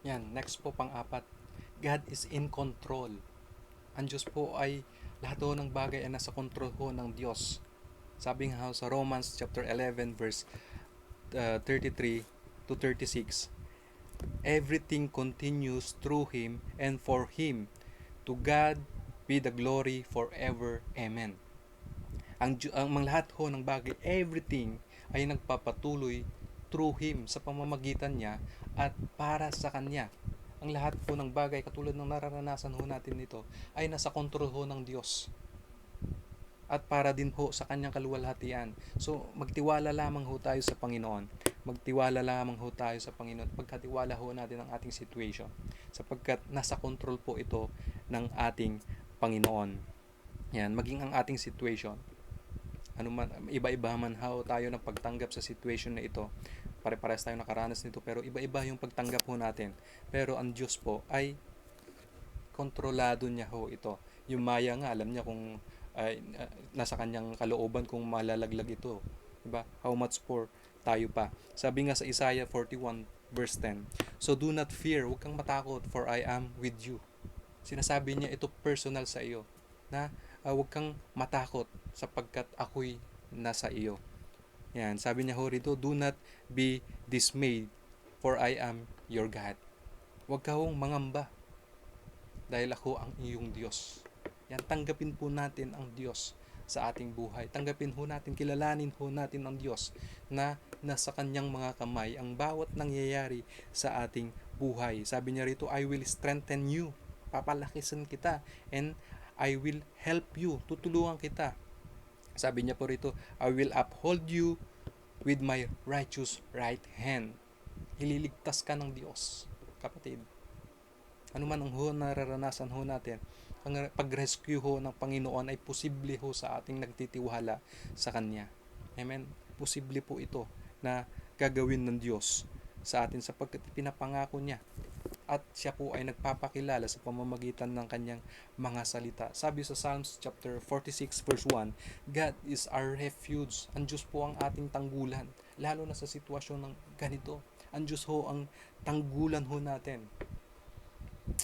Yan, next po pang-apat. God is in control. Ang Diyos po ay lahat ho ng bagay ay nasa control ho ng Diyos. Sabi nga ho sa Romans chapter 11 verse 33 to 36, everything continues through Him and for Him. To God be the glory forever. Amen. Ang lahat ho ng bagay, everything ay nagpapatuloy through Him, sa pamamagitan niya at para sa Kanya. Ang lahat po ng bagay, katulad ng nararanasan ho natin nito, ay nasa control ho ng Diyos at para din ho sa Kanyang kaluwalhatian. So, magtiwala lamang ho tayo sa Panginoon. Magtiwala lamang ho tayo sa Panginoon. Pagkatiwala ho natin ang ating situation, sapagkat nasa control po ito ng ating Panginoon. Yan, maging ang ating situation, ano man, iba-iba man how tayo ng pagtanggap sa situation na ito. Pare-pares tayo nakaranas nito, pero iba-iba yung pagtanggap ho natin. Pero ang Diyos po ay kontrolado niya ho ito. Yung maya nga, alam niya kung nasa kanyang kalooban kung malalaglag ito. Diba? How much for tayo pa. Sabi nga sa Isaiah 41 verse 10, so do not fear, huwag kang matakot, for I am with you. Sinasabi niya ito personal sa iyo, na huwag kang matakot sapagkat ako'y nasa iyo. Yan, sabi niya ho rito, do not be dismayed, for I am your God. Huwag kang mangamba, dahil ako ang iyong Diyos. Yan, tanggapin po natin ang Diyos sa ating buhay. Tanggapin ho natin, kilalanin ho natin ang Diyos na nasa kanyang mga kamay ang bawat nangyayari sa ating buhay. Sabi niya rito, I will strengthen you. Papalakisan kita, and I will help you. Tutulungan kita. Sabi niya po rito, I will uphold you with my righteous right hand. Ililigtas ka ng Diyos, kapatid. Ano man ang nararanasan ho natin, ang pag-rescue ho ng Panginoon ay posible ho sa ating nagtitiwala sa Kanya. Amen? Posible po ito na gagawin ng Diyos sa atin sapagkat pinapangako niya. At siya po ay nagpapakilala sa pamamagitan ng kanyang mga salita. Sabi sa Psalms chapter 46 verse 1, God is our refuge. Ang Diyos po ang ating tanggulan, lalo na sa sitwasyon ng ganito. Ang Diyos ho ang tanggulan ho natin.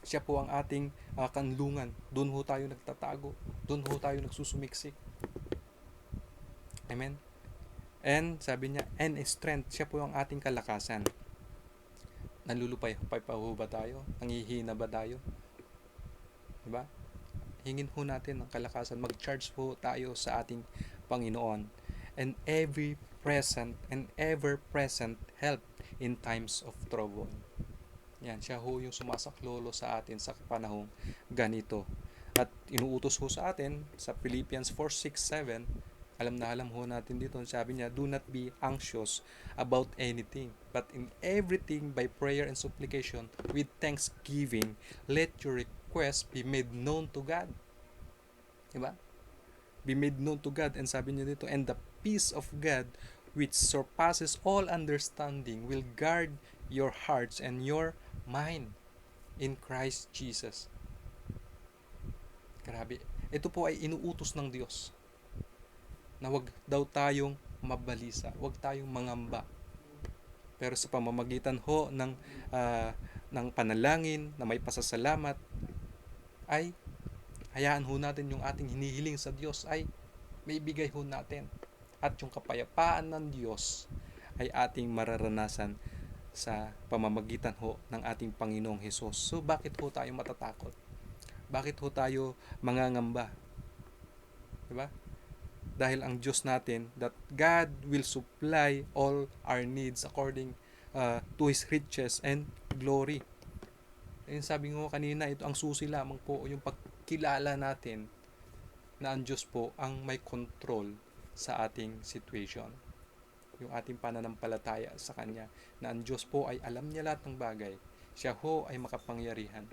Siya po ang ating kanlungan. Doon ho tayo nagtatago. Doon ho tayo nagsusumiksik. Amen? And sabi niya, and strength, siya po ang ating kalakasan. Nalulupay pa ho ba tayo? Nangihina ba tayo? Diba? Hingin ho natin ng kalakasan. Mag-charge po tayo sa ating Panginoon. And every present and ever-present help in times of trouble. Yan, siya ho yung sumasaklolo sa atin sa panahong ganito. At inuutos ho sa atin sa Philippians 4:6-7, alam na alam ho natin dito, sabi niya, do not be anxious about anything, but in everything by prayer and supplication with thanksgiving, let your request be made known to God. Diba? Be made known to God. And sabi niya dito, and the peace of God which surpasses all understanding will guard your hearts and your mind in Christ Jesus. Grabe. Ito po ay inuutos ng Diyos na wag daw tayong mabalisa, wag tayong mangamba. Pero sa pamamagitan ho ng panalangin na may pasasalamat, ay hayaan ho natin yung ating hinihiling sa Diyos ay may bigay ho natin. At yung kapayapaan ng Diyos ay ating mararanasan sa pamamagitan ho ng ating Panginoong Hesus. So bakit ho tayo matatakot? Bakit ho tayo mangangamba? Diba? Dahil ang Diyos natin, that God will supply all our needs according to His riches and glory. Yung sabi ko kanina, ito ang susi lamang po, yung pagkilala natin na ang Diyos po ang may control sa ating situation. Yung ating pananampalataya sa Kanya, na ang Diyos po ay alam niya lahat ng bagay. Siya ho ay makapangyarihan.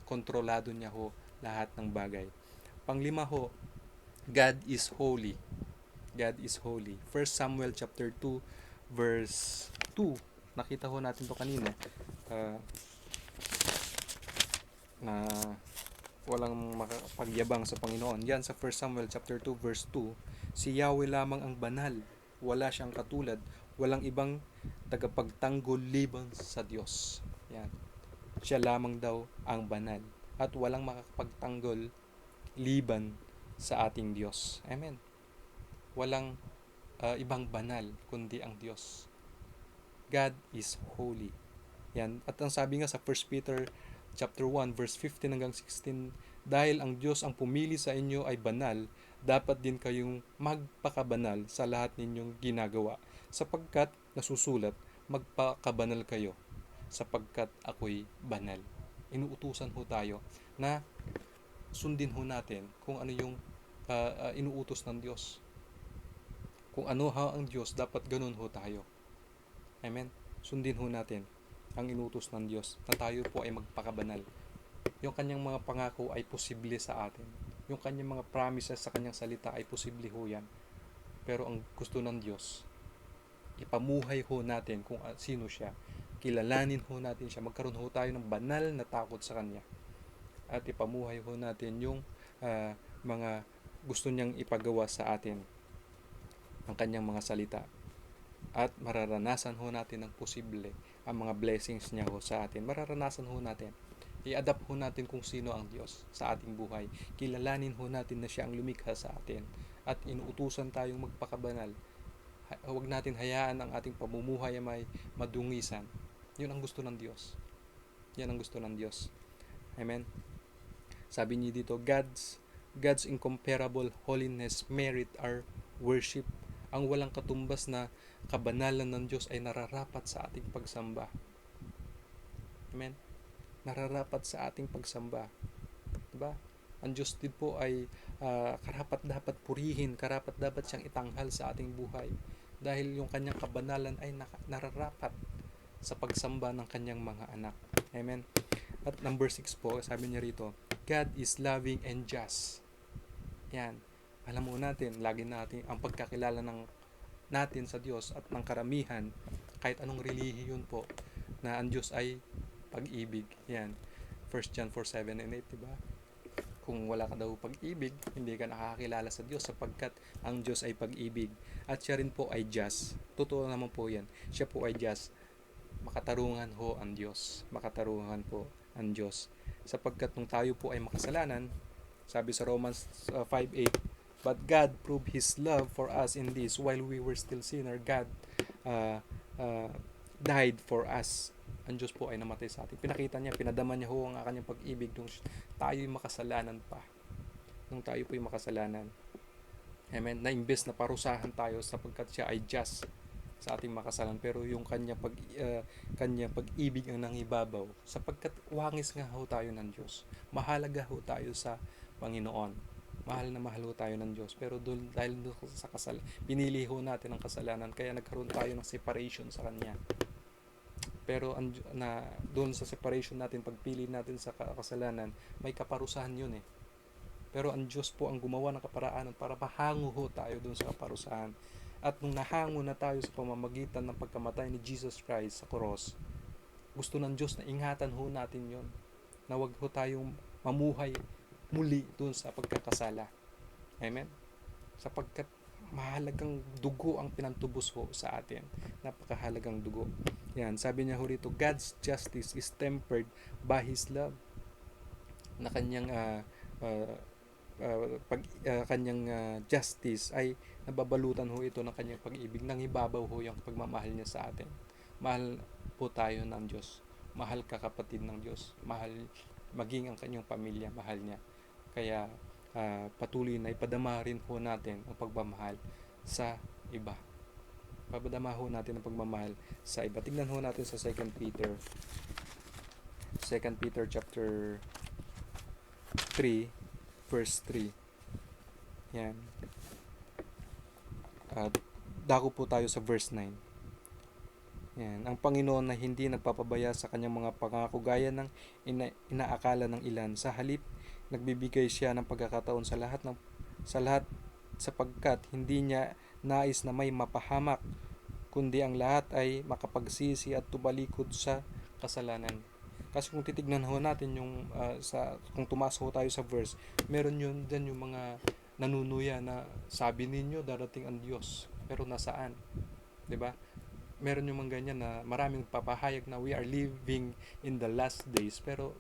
Kontrolado niya ho lahat ng bagay. Panglima ho, God is holy. God is holy. 1 Samuel chapter 2 verse 2. Nakita ho natin to kanina. Na walang makapagyabang sa Panginoon. Yan sa 1 Samuel chapter 2 verse 2. Si Yahweh lamang ang banal. Wala siyang katulad. Walang ibang tagapagtanggol liban sa Diyos. Yan. Siya lamang daw ang banal at walang makakapagtanggol liban sa ating Diyos. Amen. Walang ibang banal kundi ang Diyos. God is holy. Yan. At ang sabi nga sa 1 Peter chapter 1 verse 15 hanggang 16, dahil ang Diyos ang pumili sa inyo ay banal, dapat din kayong magpakabanal sa lahat ninyong ginagawa, sapagkat nasusulat, magpakabanal kayo, sapagkat ako'y banal. Inuutusan ho tayo na sundin ho natin kung ano yung inuutos ng Diyos. Kung ano ho ang Diyos, dapat ganun ho tayo. Amen? Sundin ho natin ang inutos ng Diyos na tayo po ay magpakabanal. Yung kanyang mga pangako ay posible sa atin. Yung kanyang mga promises sa kanyang salita ay posible ho yan. Pero ang gusto ng Diyos, ipamuhay ho natin kung sino siya. Kilalanin ho natin siya. Magkaroon ho tayo ng banal na takot sa kanya. At ipamuhay ho natin yung mga gusto niyang ipagawa sa atin, ang kanyang mga salita. At mararanasan ho natin ng posible ang mga blessings niya ho sa atin. Mararanasan ho natin. I-adapt ho natin kung sino ang Diyos sa ating buhay. Kilalanin ho natin na siya ang lumikha sa atin. At inuutusan tayong magpakabanal. Huwag natin hayaan ang ating pamumuhay ay may madungisan. Yun ang gusto ng Diyos. Yan ang gusto ng Diyos. Amen. Sabi niyo dito, God's incomparable holiness merit our worship. Ang walang katumbas na kabanalan ng Diyos ay nararapat sa ating pagsamba. Amen? Nararapat sa ating pagsamba. Diba? Ang Diyos din po ay karapat dapat purihin, karapat dapat siyang itanghal sa ating buhay. Dahil yung kanyang kabanalan ay nararapat sa pagsamba ng kanyang mga anak. Amen? At number 6 po, sabi niya rito, God is loving and just. Yan. Alam mo natin, lagi natin ang pagkakilala natin sa Diyos at ng karamihan, kahit anong relihiyon po, na ang Diyos ay pag-ibig. Yan. 1 John 4:7 and 8, diba? Kung wala ka daw pag-ibig, hindi ka nakakilala sa Diyos sapagkat ang Diyos ay pag-ibig. At siya rin po ay just. Totoo naman po yan. Siya po ay just. Makatarungan ho ang Diyos. Makatarungan po ang Diyos. Sapagkat nung tayo po ay makasalanan, sabi sa Romans 5:8, but God proved His love for us in this, while we were still sinner, God died for us. Ang Diyos po ay namatay sa atin. Pinakita niya, pinadama niya ho ang kanyang pag-ibig nung tayo'y makasalanan pa. Nung tayo po'y makasalanan. Amen. Na imbes na parusahan tayo sapagkat siya ay just sa ating makasalan, pero yung kanyang pag-ibig ang nangibabaw sapagkat wangis nga ho tayo ng Diyos. Mahalaga ho tayo sa Panginoon. Mahal na mahal ho tayo ng Diyos, pero dahil sa pinili ho natin ang kasalanan, kaya nagkaroon tayo ng separation sa Kanya. Pero doon sa separation natin, pagpili natin sa kasalanan, may kaparusahan yun eh. Pero ang Diyos po ang gumawa ng kaparaanan para mahango ho tayo doon sa kaparusahan. At nung nahango na tayo sa pamamagitan ng pagkamatay ni Jesus Christ sa cross, gusto ng Diyos na ingatan ho natin yon, na wag ho tayong mamuhay muli doon sa pagkakasala. Amen? Sapagkat mahalagang dugo ang pinantubos ho sa atin. Napakahalagang dugo. Yan, sabi niya ho rito, God's justice is tempered by His love. Na kanyang kanyang justice ay nababalutan ho ito ng kanyang pag-ibig. Nangibabaw ho yung pagmamahal niya sa atin. Mahal po tayo ng Diyos. Mahal ka kapatid ng Diyos. Mahal maging ang kanyang pamilya, mahal niya. Kaya patuloy na ipadama rin ho natin ang pagmamahal sa iba. Ipadama ho natin ang pagmamahal sa iba. Tingnan ho natin sa 2 Peter chapter 3 verse 3. Yan. Dako po tayo sa verse 9. Yan. Ang Panginoon na hindi nagpapabaya sa kanyang mga pangako gaya ng inaakala ng ilan. Sa halip, nagbibigay siya ng pagkakataon sa lahat sapagkat hindi niya nais na may mapahamak, kundi ang lahat ay makapagsisi at tumalikod sa kasalanan. Kasi kung titignan ho natin yung kung tumaas ho tayo sa verse, meron yun dyan yung mga nanunuya na sabi ninyo darating ang Diyos, pero nasaan? 'Di ba? meron yung mga ganyan na maraming papahayag na we are living in the last days, pero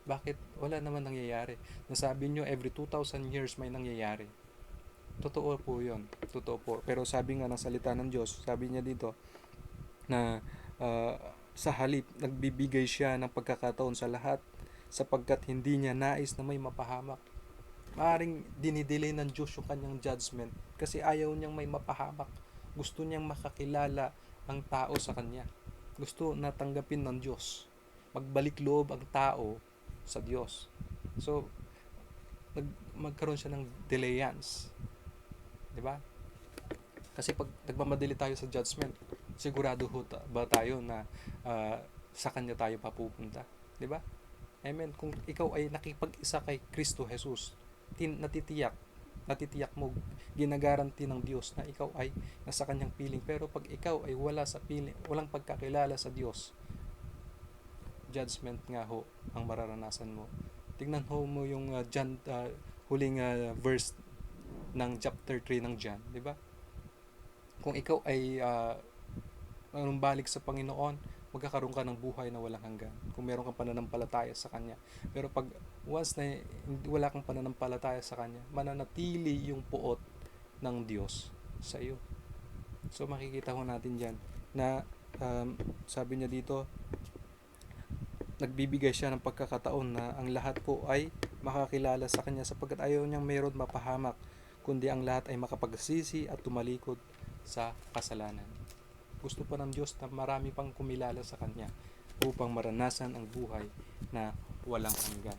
bakit wala naman nangyayari? Nasabi nyo every 2,000 years may nangyayari. Totoo po yun. Totoo po. Pero sabi nga ng salita ng Diyos, sabi niya dito na sa halip, nagbibigay siya ng pagkakataon sa lahat sapagkat hindi niya nais na may mapahamak. Maaring dinidelay ng Diyos yung kanyang judgment kasi ayaw niyang may mapahamak. Gusto niyang makakilala ang tao sa kanya. Gusto na tanggapin ng Diyos. Magbalik loob ang tao sa Diyos. So, magkaroon siya ng delayance. 'Di ba? Kasi pag nagmamadali tayo sa judgment, sigurado ba tayo na sa kanya tayo papupunta? 'Di ba? Amen. Kung ikaw ay nakipag-isa kay Kristo Jesus, natitiyak mo, ginagaranti ng Diyos na ikaw ay nasa kanyang piling. Pero pag ikaw ay wala sa piling, walang pagkakilala sa Diyos, judgment nga ho ang mararanasan mo. Tingnan mo yung huling verse ng chapter 3 ng John, di ba? Kung ikaw ay balik sa Panginoon, magkakaroon ka ng buhay na walang hanggan. Kung meron kang pananampalataya sa Kanya. Pero pag once na wala kang pananampalataya sa Kanya, mananatili yung puot ng Diyos sa iyo. So makikita ho natin dyan na sabi niya dito, nagbibigay siya ng pagkakataon na ang lahat po ay makakilala sa Kanya sapagkat ayaw niyang mayroon mapahamak, kundi ang lahat ay makapagsisi at tumalikod sa kasalanan. Gusto pa ng Diyos na marami pang kumilala sa Kanya upang maranasan ang buhay na walang hanggan.